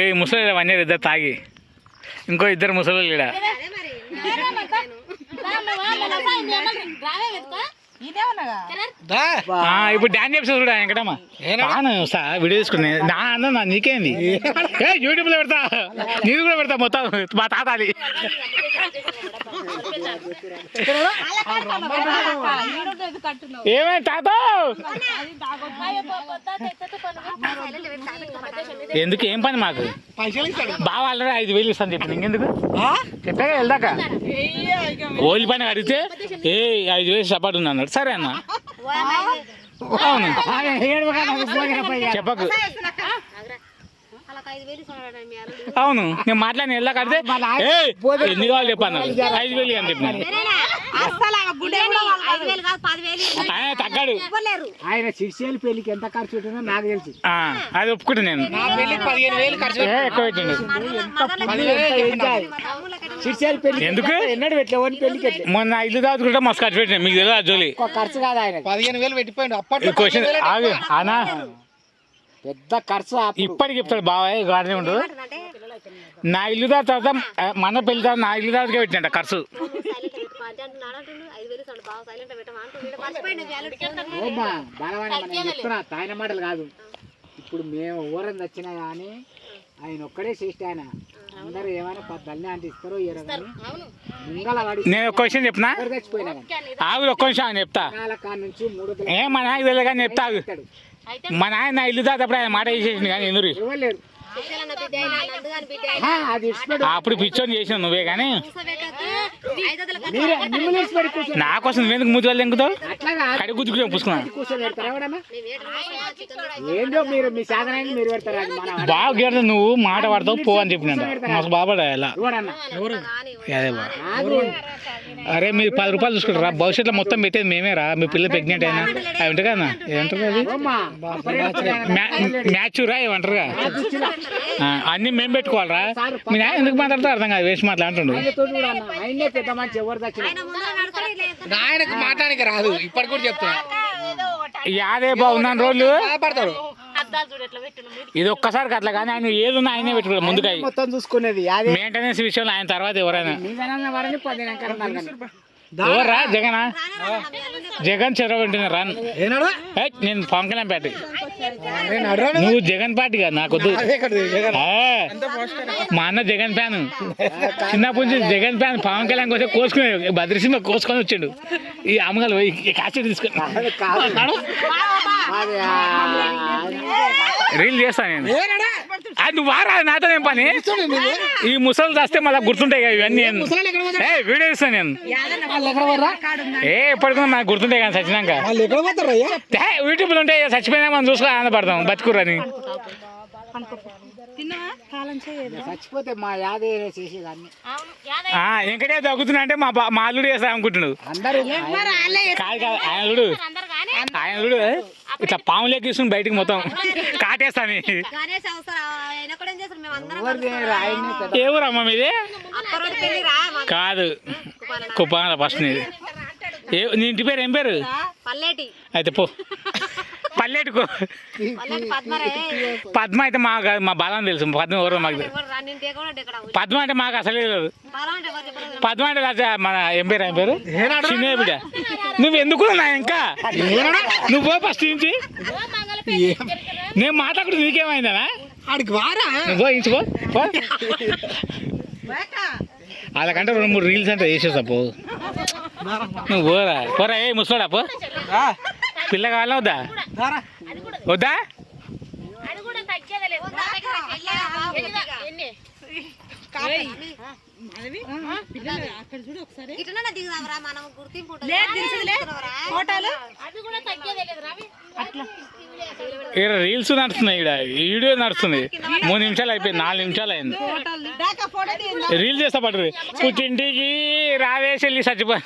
ఈ ముసలి one year ఇద్దరు తాగి ఇంకో ఇద్దరు ముసలి ఇక్కడ ఇప్పుడు డాన్స్ చేస్తా చూడ వెంకటమ్మ వీడియో తీసుకుని నా అన్న నీకేంది యూట్యూబ్ లో పెడతా నీది కూడా పెడతా మొత్తం మా తాతాలి ఏమైంది తాత ఎందుకు ఏం పని మాకు బాగా ఆల్రెడీ 5,000 ఇస్తాను చెప్పి ఇంకెందుకు చెప్పాక వెళ్దాక ఓలి పని అడిగితే 5,000 సపాటు ఉంది అన్నాడు సరే అన్న అవును చెప్పకు అవును నేను మాట్లాడిన వెళ్ళా కడితే ఎన్ని కావాలి చెప్పాను 5,000 అని చెప్పిన తగ్గాడు ఆయన శిష్యుల పెళ్లికి ఎంత ఖర్చు పెట్టినా నాకు తెలుసు అది ఒప్పుకుంటా నేను ఎక్కువ పెట్టండి శిష్యుల పెళ్లి ఎందుకు ఎన్నడు పెట్టలేవని పెళ్లికి మొన్న ఇల్లు దాచుకుంటే మస్తు ఖర్చు పెట్టినా మీకు తెలియదు జోలి ఖర్చు కాదు ఆయన 15,000 పెట్టిపోయింది అప్పట్లో క్వశ్చన్ ఆగు అనా పెద్ద ఖర్చు ఇప్పటికి చెప్తాడు బాబాయ్ గార్డెన్ ఉండు నా ఇల్లు దాని తర్వాత మన పెళ్లి తర్వాత నా ఇల్లు దాకా పెట్టినట్ట ఖర్చు చెప్తున్నా ఆయన మాటలు కాదు ఇప్పుడు మేము ఊరం వచ్చినా కానీ ఆయన ఒక్కడే శ్రేష్ఠ ఆయన అందరూ ఏమైనా దల్ని అంటే ఇస్తారో నేను ఒక క్వశ్చన్ చెప్పినా చచ్చిపోయినా ఆగు ఒక్క నిమిషం ఆయన చెప్తా నుంచి 3 ఏ మా నాయకు తెలియదు కానీ చెప్తా మా నాయన నా ఇల్లు దాటప్పుడు ఆయన మాట వేసేసింది కానీ ఎందుకు ఇవ్వలేరు అప్పుడు పిచ్చోని చేసిన నువ్వే కానీ నా కోసం నువ్వెందుకు మూతి వాళ్ళు ఎంకుతావు కడి గుద్దుకు పుసుకున్నాను బాగా గేడతా నువ్వు మాట పడతావు పో అని చెప్పిన మస్తు బాగుపడా ఎలా అదే బా అరే మీరు 10 రూపాయలు చూసుకుంటారా భవిష్యత్తులో మొత్తం పెట్టేది మేమేరా మీ పిల్లలు ప్రెగ్నెంట్ అయినా అవి ఉంటాయి కదా ఏమంటారు అది మ్యాచ్యూరా ఏమంటారుగా అన్ని మేము పెట్టుకోవాలరా మీ నాయన ఎందుకు మాట్లాడతారు అర్థం కాదు వేసి మాట్లాడుతుండు నాయనకు మాట్లాడడానికి రాదు ఇప్పటి కూడా చెప్తున్నా యాదే బాగున్నాను రోజులు ఇది ఒక్కసారి అట్లా కానీ ఆయన ఏదున్నా ఆయనే పెట్టుకోవాలి ముందుగా మొత్తం చూసుకునేది మెయింటెనెన్స్ విషయంలో ఆయన తర్వాత ఎవరైనా ఎవర్రా జగనా జగన్ చెరవంటున్నా రాన్ నేను పవన్ కళ్యాణ్ పార్టీ నువ్వు జగన్ పార్టీ కాదు నాకొద్దు మా అన్న జగన్ ఫ్యాన్ చిన్నప్పటి నుంచి జగన్ ఫ్యాన్ పవన్ కళ్యాణ్ కోసం కోసుకునే భద్రసింహ కోసుకొని వచ్చిండు ఈ అమ్మగారు కాస్ట్ తీసుకుని రీల్ చేస్తా నేను అది నువ్వు వారా నాతో ఏం పని ఈ ముసలు చేస్తే మళ్ళీ గుర్తుంటాయి కదా ఇవన్నీ వీడియో ఇస్తాను నేను ఎప్పటికో నాకు గుర్తుంటాయి కానీ చచ్చినాక యూట్యూబ్లో ఉంటాయి చచ్చిపోయినా మనం చూసుకో ఆనందపడతాం బతుకురని చచ్చిపోతే మా యాదే చేసేదాన్ని ఇంకటే తగ్గుతున్నా అంటే మా అల్లుడు చేస్తా అనుకుంటున్నాడు కాదు కాదు ఆయన చూడు ఇట్లా పాములేకి తీసుకుని బయటికి మొత్తం కాటేస్తాను ఏ ఊరమ్మా మీది కాదు కుప్పాల ఫస్ట్ నీది నీ ఇంటి పేరు ఏం పేరు అయితే పో పల్లెటుకో పద్మ అయితే మా బలం తెలుసు పద్మ ఎవరో మాకు పద్మ అంటే మాకు అసలే లేదు పద్మ అంటే మన ఏం పేరు చిన్న బిడ్డ నువ్వు ఎందుకు నా ఇంకా నువ్వు పో ఫస్ట్ నుంచి నేను మాట్లాడుతూ నీకేమైందనా నువ్వు ఇంచుకో వాళ్ళకంటే 2-3 రీల్స్ అంటే వేసేసా పో నువ్వు పోరా పోరా ఏ ముసలాడా పో పిల్ల కావాలా వద్దా వద్దా ఇక్కడ రీల్స్ నడుస్తున్నాయి ఇక్కడ వీడియో నడుస్తుంది 3 నిమిషాలు అయిపోయింది 4 నిమిషాలు అయింది రీల్ చేస్తా పడరు పుట్టింటికి రావేసి వెళ్ళి చచ్చిపో